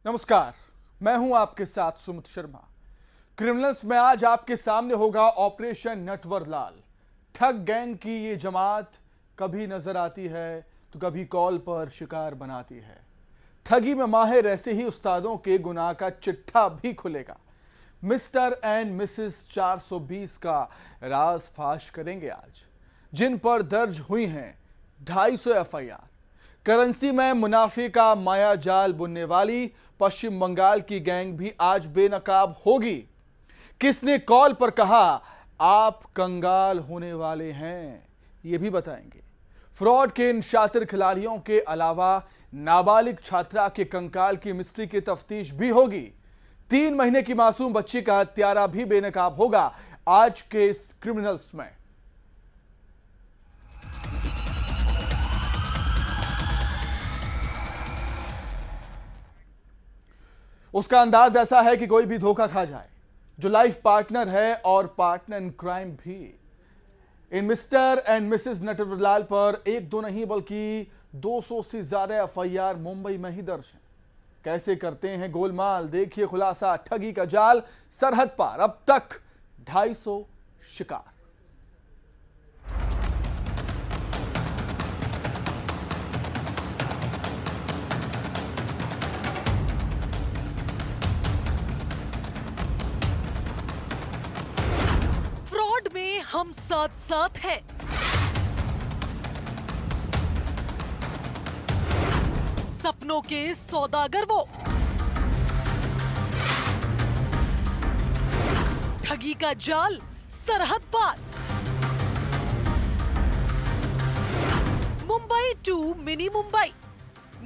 नमस्कार, मैं हूं आपके साथ सुमित शर्मा। क्रिमिनल्स में आज आपके सामने होगा ऑपरेशन नटवरलाल। ठग गैंग की ये जमात कभी नजर आती है तो कभी कॉल पर शिकार बनाती है। ठगी में माहिर ऐसे ही उस्तादों के गुनाह का चिट्ठा भी खुलेगा। मिस्टर एंड मिसेस 420 का राज फाश करेंगे आज, जिन पर दर्ज हुई हैं 250 एफआईआर। करेंसी में मुनाफे का माया जाल बुनने वाली पश्चिम बंगाल की गैंग भी आज बेनकाब होगी। किसने कॉल पर कहा आप कंगाल होने वाले हैं, यह भी बताएंगे। फ्रॉड के इन शातिर खिलाड़ियों के अलावा नाबालिग छात्रा के कंकाल की मिस्ट्री की तफ्तीश भी होगी। 3 महीने की मासूम बच्ची का हत्यारा भी बेनकाब होगा आज के इस क्रिमिनल्स में। उसका अंदाज ऐसा है कि कोई भी धोखा खा जाए, जो लाइफ पार्टनर है और पार्टनर इन क्राइम भी। इन मिस्टर एंड मिसेस नटवरलाल पर 1-2 नहीं बल्कि 200 से ज्यादा एफआईआर मुंबई में ही दर्ज है। कैसे करते हैं गोलमाल, देखिए खुलासा। ठगी का जाल सरहद पार, अब तक 250 शिकार। हम साथ साथ हैं। सपनों के सौदागर वो, ठगी का जाल सरहद पार। Mumbai to mini Mumbai,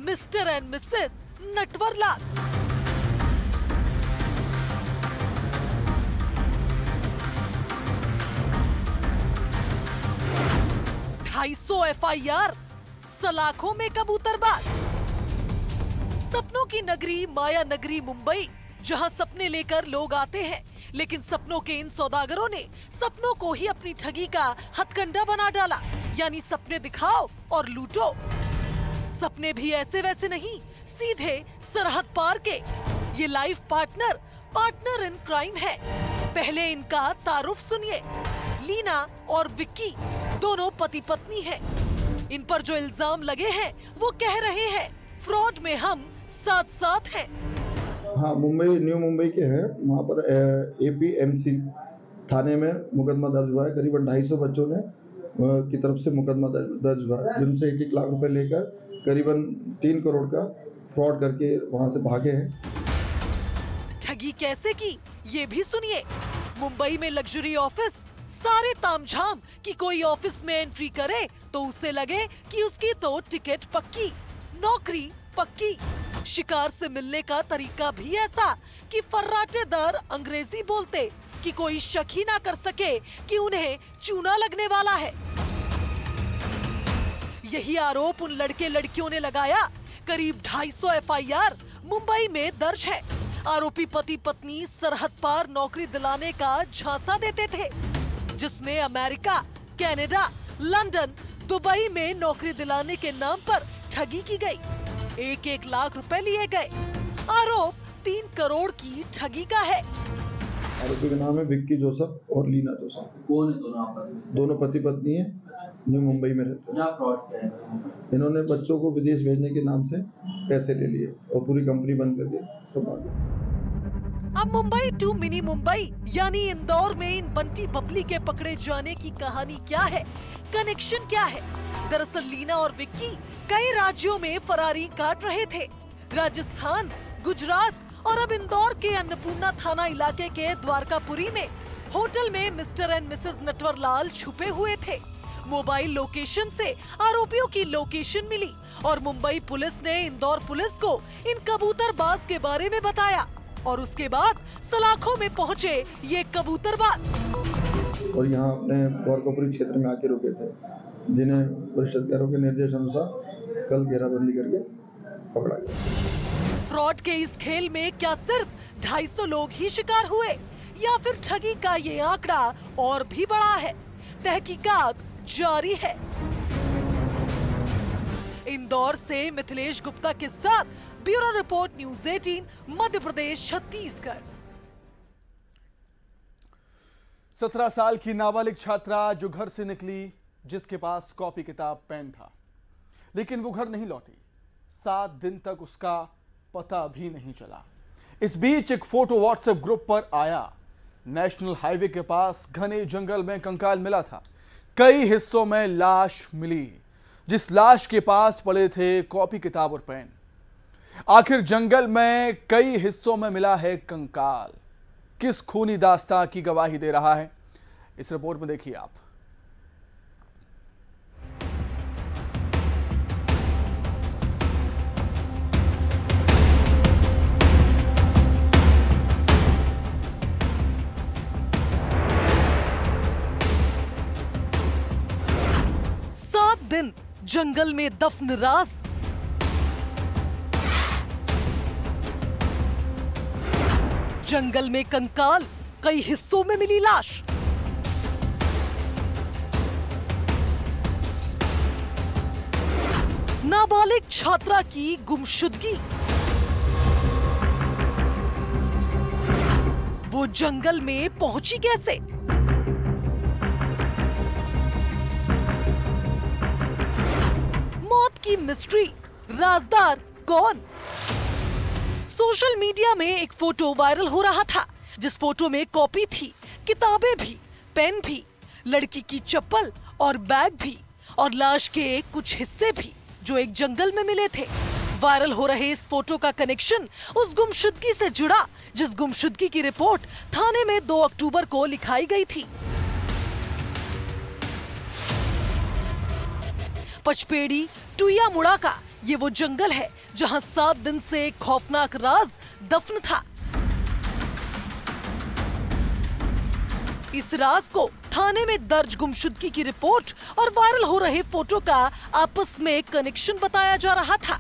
mister and missus Natwarlal. 250 FIR, सलाखों में कबूतरबाज। सपनों की नगरी माया नगरी मुंबई, जहां सपने लेकर लोग आते हैं, लेकिन सपनों के इन सौदागरों ने सपनों को ही अपनी ठगी का हथकंडा बना डाला। यानी सपने दिखाओ और लूटो। सपने भी ऐसे वैसे नहीं, सीधे सरहद पार के। ये लाइफ पार्टनर इन क्राइम है। पहले इनका तारुफ सुनिए। लीना और विक्की दोनों पति पत्नी हैं। इन पर जो इल्जाम लगे हैं वो कह रहे हैं फ्रॉड में हम साथ साथ हैं। हाँ, मुंबई न्यू मुंबई के हैं। वहाँ पर एपीएमसी थाने में मुकदमा दर्ज हुआ है। करीबन 250 बच्चों ने की तरफ से मुकदमा दर्ज हुआ है, जिनसे 1-1 लाख रुपए लेकर करीबन 3 करोड़ का फ्रॉड करके वहाँ से भागे हैं। ठगी कैसे की ये भी सुनिए। मुंबई में लग्जरी ऑफिस, सारे तामझाम कि कोई ऑफिस में एंट्री करे तो उसे लगे कि उसकी तो टिकट पक्की, नौकरी पक्की। शिकार से मिलने का तरीका भी ऐसा कि फर्राटेदार अंग्रेजी बोलते कि कोई शक ही ना कर सके कि उन्हें चूना लगने वाला है। यही आरोप उन लड़के लड़कियों ने लगाया। करीब 250 एफआईआर मुंबई में दर्ज है। आरोपी पति पत्नी सरहद पार नौकरी दिलाने का झांसा देते थे, जिसमें अमेरिका, कनाडा, लंदन, दुबई में नौकरी दिलाने के नाम पर ठगी की गई। 1-1 लाख रुपए लिए गए। आरोप 3 करोड़ की ठगी का है। आरोपी का नाम है विक्की जोसेफ और लीना जोसेफ। कौन है दोनों आपस में? दोनों पति पत्नी है, न्यू मुंबई में रहते हैं। क्या फ्रॉड किया है? इन्होंने बच्चों को विदेश भेजने के नाम से पैसे ले लिए और पूरी कंपनी बंद करके सब भागे। अब मुंबई टू मिनी मुंबई यानी इंदौर में इन बंटी बबली के पकड़े जाने की कहानी क्या है, कनेक्शन क्या है? दरअसल लीना और विक्की कई राज्यों में फरारी काट रहे थे। राजस्थान, गुजरात और अब इंदौर के अन्नपूर्णा थाना इलाके के द्वारकापुरी में होटल में मिस्टर एंड मिसेस नटवरलाल छुपे हुए थे। मोबाइल लोकेशन से आरोपियों की लोकेशन मिली और मुंबई पुलिस ने इंदौर पुलिस को इन कबूतरबाज के बारे में बताया और उसके बाद सलाखों में पहुंचे ये कबूतरबाज। और यहाँ अपने द्वारकापुरी क्षेत्र में आके रुके थे, जिन्हें वरिष्ठ अधिकारियों के निर्देश अनुसार कल घेराबंदी करके पकड़ा गया। फ्रॉड के इस खेल में क्या सिर्फ 250 लोग ही शिकार हुए या फिर ठगी का ये आंकड़ा और भी बड़ा है? तहकीकात जारी है। इंदौर से मिथिलेश गुप्ता के साथ bureau report news 18 Madhya Pradesh Chhattisgarh. 17 साल की नाबालिग छात्रा जो घर से निकली, जिसके पास कॉपी किताब पेन था, लेकिन वो घर नहीं लौटी। 7 दिन तक उसका पता भी नहीं चला। इस बीच एक फोटो व्हाट्सएप ग्रुप पर आया। नेशनल हाईवे के पास घने जंगल में कंकाल मिला था। कई हिस्सों में लाश मिली, जिस लाश के पास पड़े थे कॉपी किताब और पेन। आखिर जंगल में कई हिस्सों में मिला है कंकाल, किस खूनी दास्तां की गवाही दे रहा है, इस रिपोर्ट में देखिए आप। दिन जंगल में दफन राज। जंगल में कंकाल, कई हिस्सों में मिली लाश। नाबालिग छात्रा की गुमशुदगी। वो जंगल में पहुंची कैसे? की मिस्ट्री, राजदार कौन? सोशल मीडिया में एक फोटो वायरल हो रहा था, जिस फोटो में कॉपी थी, किताबें भी, पेन भी, लड़की की चप्पल और बैग भी, और लाश के कुछ हिस्से भी, जो एक जंगल में मिले थे। वायरल हो रहे इस फोटो का कनेक्शन उस गुमशुदगी से जुड़ा, जिस गुमशुदगी की रिपोर्ट थाने में 2 अक्टूबर को लिखाई गई थी। पचपेड़ी टुइया मुड़ा का ये वो जंगल है जहां 7 दिन से खौफनाक राज दफन था। इस राज को थाने में दर्ज गुमशुदगी की रिपोर्ट और वायरल हो रहे फोटो का आपस में कनेक्शन बताया जा रहा था।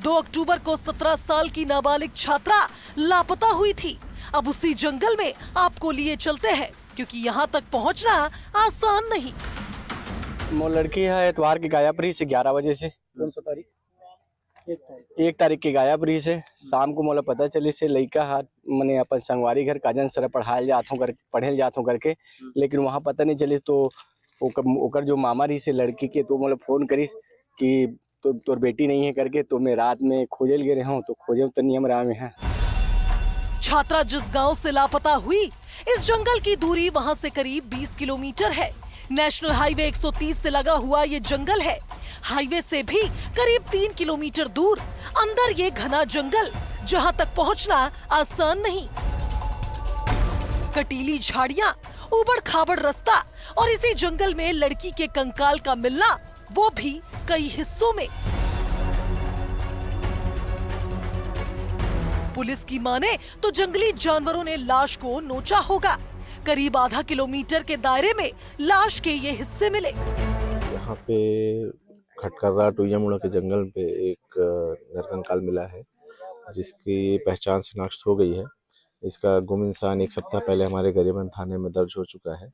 2 अक्टूबर को 17 साल की नाबालिग छात्रा लापता हुई थी। अब उसी जंगल में आपको लिए चलते हैं, क्योंकि यहाँ तक पहुँचना आसान नहीं। वो लड़की है एतवार की गायब रही से 11 बजे से। कौन सा तारीख? 1 तारीख की गायब रही से। शाम को मोला पता चली से लड़का हाथ मैंने अपन संगवारी घर काजन सर पढ़े जात हूँ करके, लेकिन वहाँ पता नहीं चली। तो ओकर जो मामा रही से लड़की के, तो मोला फोन करी कि तो तोर बेटी नहीं है करके। तो मैं रात में खोजे गए हूँ, तो खोजे तो नियम रहा में है। छात्रा जिस गांव से लापता हुई, इस जंगल की दूरी वहां से करीब 20 किलोमीटर है। नेशनल हाईवे 130 से लगा हुआ ये जंगल है। हाईवे से भी करीब 3 किलोमीटर दूर अंदर ये घना जंगल, जहां तक पहुंचना आसान नहीं। कटीली झाड़ियां, उबड़ खाबड़ रास्ता और इसी जंगल में लड़की के कंकाल का मिलना, वो भी कई हिस्सों में। पुलिस की माने तो जंगली जानवरों ने लाश को नोचा होगा। करीब आधा किलोमीटर के दायरे में लाश के ये हिस्से मिले। यहाँ पे खटकर्रा टुइया मुड़ा के जंगल पे एक नरकंकाल मिला है, जिसकी पहचान शिनाख्त हो गई है। इसका गुम इंसान 1 सप्ताह पहले हमारे गरियाबंद थाने में दर्ज हो चुका है,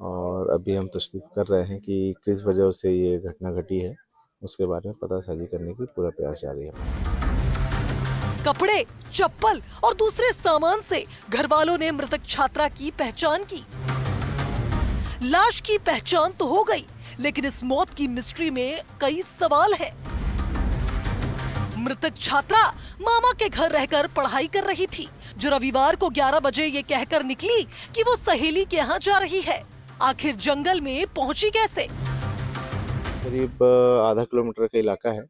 और अभी हम तस्दीक कर रहे हैं कि किस वजह से ये घटना घटी है। उसके बारे में पतासाजी करने की पूरा प्रयास जारी है। कपड़े, चप्पल और दूसरे सामान से घर वालों ने मृतक छात्रा की पहचान की। लाश की पहचान तो हो गई, लेकिन इस मौत की मिस्ट्री में कई सवाल है। मृतक छात्रा मामा के घर रहकर पढ़ाई कर रही थी, जो रविवार को 11 बजे ये कहकर निकली कि वो सहेली के यहाँ जा रही है। आखिर जंगल में पहुंची कैसे? करीब आधा किलोमीटर का इलाका है,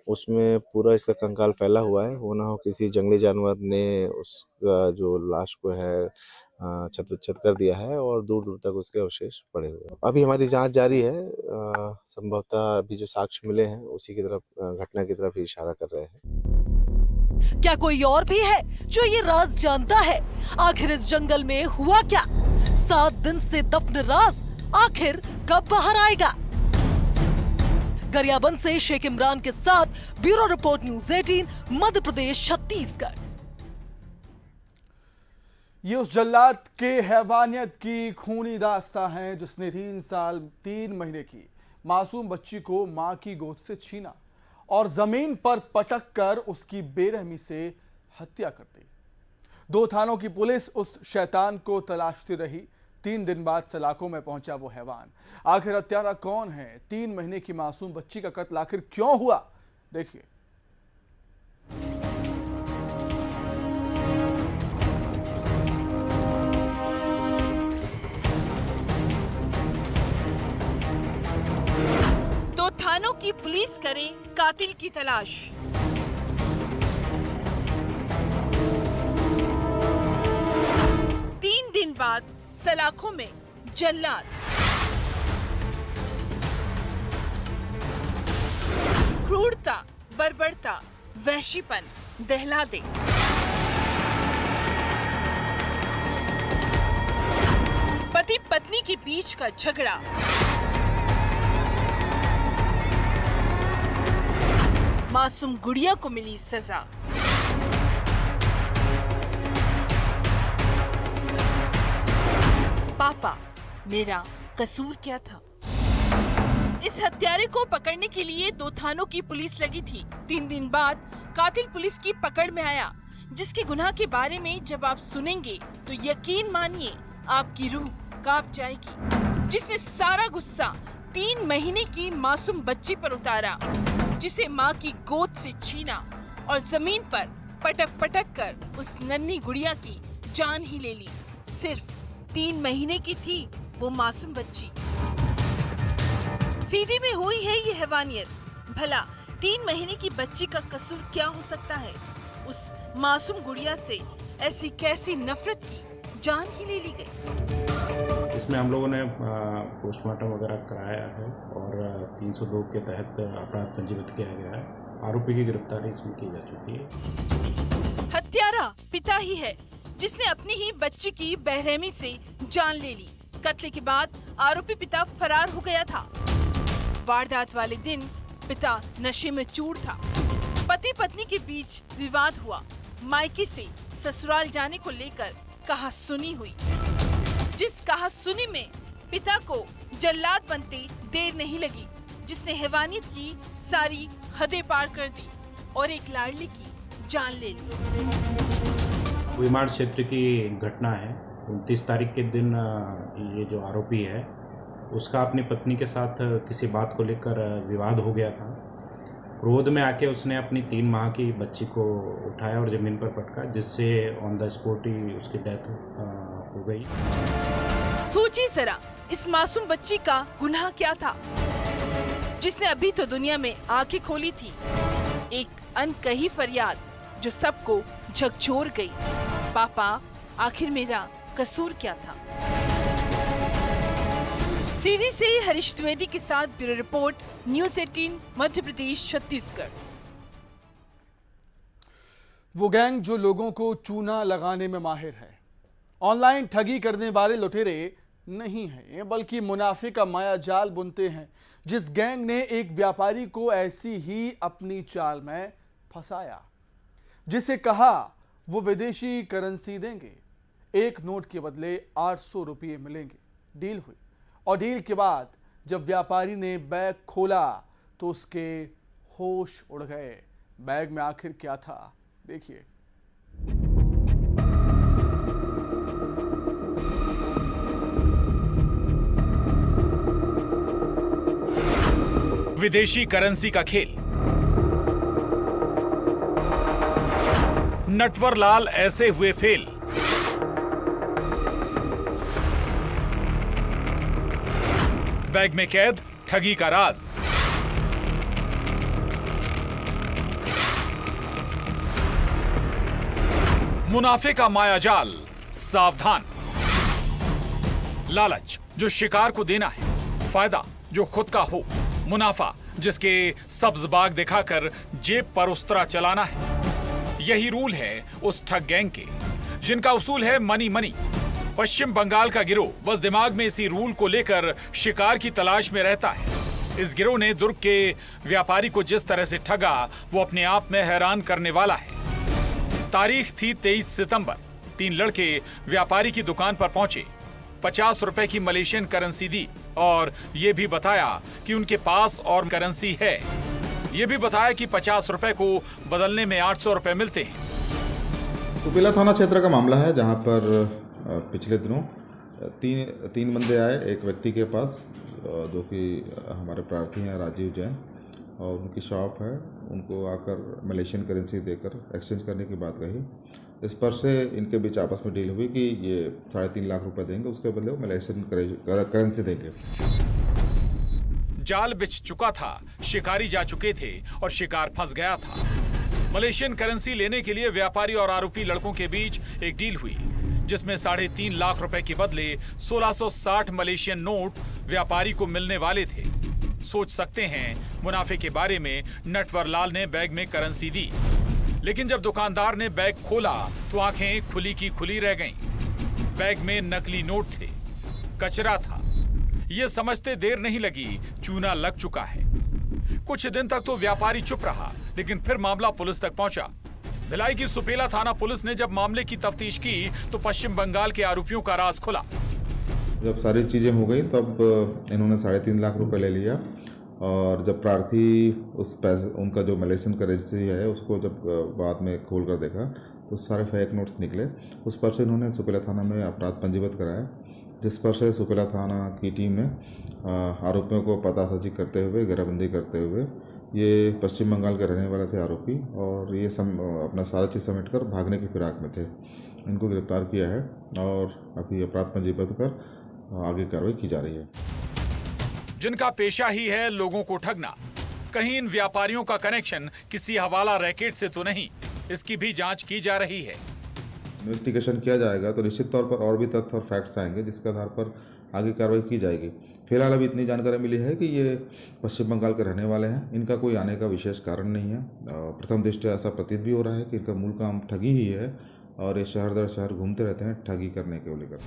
उसमें पूरा इसका कंकाल फैला हुआ है। हो ना हो किसी जंगली जानवर ने उसका जो लाश को है छत कर दिया है, और दूर दूर तक उसके अवशेष पड़े हुए हैं। अभी हमारी जांच जारी है। संभवतः अभी जो साक्ष्य मिले हैं उसी की तरफ, घटना की तरफ ही इशारा कर रहे हैं। क्या कोई और भी है जो ये राज जानता है? आखिर इस जंगल में हुआ क्या? 7 दिन से दफन राज आखिर कब बाहर आएगा? गरियाबंद से शेख इमरान के साथ bureau report news 18 Madhya Pradesh Chhattisgarh. ये उस जल्लाद के हैवानियत की खूनी दास्तां है जिसने 3 साल 3 महीने की मासूम बच्ची को मां की गोद से छीना और जमीन पर पटक कर उसकी बेरहमी से हत्या कर दी। 2 थानों की पुलिस उस शैतान को तलाशती रही। 3 दिन बाद सलाखों में पहुंचा वो हैवान। आखिर हत्यारा कौन है? 3 महीने की मासूम बच्ची का कत्ल आखिर क्यों हुआ? देखिए। तो थानों की पुलिस करे कातिल की तलाश। दिन बाद सलाखों में जल्लाद। क्रूरता, बर्बरता, वहशीपन दहला दे। पति पत्नी के बीच का झगड़ा, मासूम गुड़िया को मिली सजा। पापा, मेरा कसूर क्या था? इस हत्यारे को पकड़ने के लिए 2 थानों की पुलिस लगी थी। 3 दिन बाद कातिल पुलिस की पकड़ में आया, जिसके गुनाह के बारे में जब आप सुनेंगे तो यकीन मानिए आपकी रूह कांप जाएगी। जिसने सारा गुस्सा 3 महीने की मासूम बच्ची पर उतारा, जिसे माँ की गोद से छीना और जमीन पर पटक पटक कर उस नन्ही गुड़िया की जान ही ले ली। सिर्फ 3 महीने की थी वो मासूम बच्ची। सीधी में हुई है ये हैवानियत। भला 3 महीने की बच्ची का कसूर क्या हो सकता है? उस मासूम गुड़िया से ऐसी कैसी नफरत की जान ही ले ली गई। इसमें हम लोगों ने पोस्टमार्टम वगैरह कराया है और 302 के तहत अपराध पंजीबद्ध किया गया है। आरोपी की गिरफ्तारी इसमें की जा चुकी है। हत्यारा पिता ही है, जिसने अपनी ही बच्ची की बेरहमी से जान ले ली। कत्ल के बाद आरोपी पिता फरार हो गया था। वारदात वाले दिन पिता नशे में चूर था। पति पत्नी के बीच विवाद हुआ। मायके से ससुराल जाने को लेकर कहासुनी हुई। जिस कहासुनी में पिता को जल्लाद बनते देर नहीं लगी, जिसने हैवानियत की सारी हदें पार कर दी और एक लाडली की जान ले ली। विमाड़ क्षेत्र की घटना है। 29 तारीख के दिन ये जो आरोपी है उसका अपनी पत्नी के साथ किसी बात को लेकर विवाद हो गया था। क्रोध में आके उसने अपनी 3 माह की बच्ची को उठाया और जमीन पर पटका, जिससे ऑन द स्पॉट ही उसकी डेथ हो गई। सोचिए जरा, इस मासूम बच्ची का गुनाह क्या था, जिसने अभी तो दुनिया में आंखें खोली थी। एक अनकही फरियाद जो सबको झकझोर गई। पापा, आखिर मेरा कसूर क्या था? सीधी से हरीश द्विवेदी के साथ bureau report, news 18 Madhya Pradesh Chhattisgarh. वो गैंग जो लोगों को चूना लगाने में माहिर है, ऑनलाइन ठगी करने वाले लुटेरे नहीं हैं, बल्कि मुनाफे का माया जाल बुनते हैं। जिस गैंग ने एक व्यापारी को ऐसी ही अपनी चाल में फंसाया, जिसे कहा वो विदेशी करेंसी देंगे, 1 नोट के बदले 800 रुपये मिलेंगे। डील हुई और डील के बाद जब व्यापारी ने बैग खोला तो उसके होश उड़ गए। बैग में आखिर क्या था, देखिए। विदेशी करेंसी का खेल। नटवर लाल ऐसे हुए फेल। बैग में कैद ठगी का राज। मुनाफे का मायाजाल सावधान। लालच जो शिकार को देना है, फायदा जो खुद का हो, मुनाफा जिसके सब्ज बाग दिखाकर जेब पर उस्तरा चलाना है। यही रूल है उस ठग गैंग के, जिनका उसूल है मनी मनी। पश्चिम बंगाल का गिरोह बस दिमाग में इसी रूल को लेकर शिकार की तलाश में रहता है। इस गिरोह ने दुर्ग के व्यापारी को जिस तरह से ठगा वो अपने आप में हैरान करने वाला है। तारीख थी 23 सितंबर। 3 लड़के व्यापारी की दुकान पर पहुंचे, 50 रुपए की मलेशियन करेंसी दी और ये भी बताया कि उनके पास और करेंसी है। ये भी बताया कि 50 रुपए को बदलने में 800 रुपए मिलते हैं। सुपेला थाना क्षेत्र का मामला है, जहां पर पिछले दिनों तीन बंदे आए एक व्यक्ति के पास, जो कि हमारे प्रार्थी हैं राजीव जैन, और उनकी शॉप है। उनको आकर मलेशियन करेंसी देकर एक्सचेंज करने की बात कही। इस पर से इनके बीच आपस में डील हुई कि ये 3.5 लाख रुपए देंगे, उसके बदले वो मलेशियन करेंसी देंगे। जाल बिछ चुका था, शिकारी जा चुके थे और शिकार फंस गया था। मलेशियन करेंसी लेने के लिए व्यापारी और आरोपी लड़कों के बीच एक डील हुई, जिसमें 3.5 लाख रुपए के बदले 1660 मलेशियन नोट व्यापारी को मिलने वाले थे। सोच सकते हैं मुनाफे के बारे में नटवर लाल ने बैग में करेंसी दी, लेकिन जब दुकानदार ने बैग खोला तो आंखें खुली की खुली रह गईं। बैग में नकली नोट थे, कचरा था। ये समझते देर नहीं लगी, चूना लग चुका है। कुछ दिन तक तो व्यापारी चुप रहा, लेकिन फिर मामला पुलिस तक पहुंचा। भिलाई की सुपेला थाना पुलिस ने जब मामले की तफ्तीश की तो पश्चिम बंगाल के आरोपियों का राज खुला। जब सारी चीज़ें हो गई तब इन्होंने 3.5 लाख रुपए ले लिया, और जब प्रार्थी उस पैसे, उनका जो मलेशियन करेंसी है, उसको जब बाद में खोल कर देखा तो सारे फेक नोट्स निकले। उस पर से इन्होंने सुपेला थाना में अपराध पंजीबद्ध कराया, जिस पर से सुपेला थाना की टीम ने आरोपियों को पतासाजी करते हुए, घेराबंदी करते हुए, ये पश्चिम बंगाल के रहने वाले थे आरोपी, और ये अपना सारा चीज़ समेट कर भागने की फिराक में थे। इनको गिरफ्तार किया है और अभी अपराध पंजीबद्ध कर आगे कार्रवाई की जा रही है। जिनका पेशा ही है लोगों को ठगना, कहीं इन व्यापारियों का कनेक्शन किसी हवाला रैकेट से तो नहीं, इसकी भी जांच की जा रही है। इन्वेस्टिगेशन किया जाएगा तो निश्चित तौर पर और भी तथ्य और फैक्ट्स आएंगे, जिसके आधार पर आगे कार्रवाई की जाएगी। फिलहाल अभी इतनी जानकारी मिली है कि ये पश्चिम बंगाल के रहने वाले हैं। इनका कोई आने का विशेष कारण नहीं है। प्रथम दृष्टया ऐसा प्रतीत भी हो रहा है कि इनका मूल काम ठगी ही है, और ये शहर दर शहर घूमते रहते हैं ठगी करने के लेकर।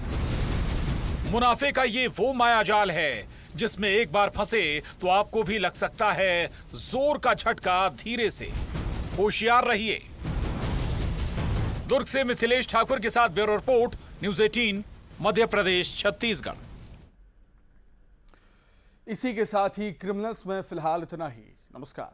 मुनाफे का ये वो मायाजाल है जिसमें एक बार फंसे तो आपको भी लग सकता है जोर का झटका धीरे से। होशियार रहिए। दुर्ग से मिथिलेश ठाकुर के साथ bureau report, news 18, Madhya Pradesh, Chhattisgarh. इसी के साथ ही क्रिमिनल्स में फिलहाल इतना ही। नमस्कार।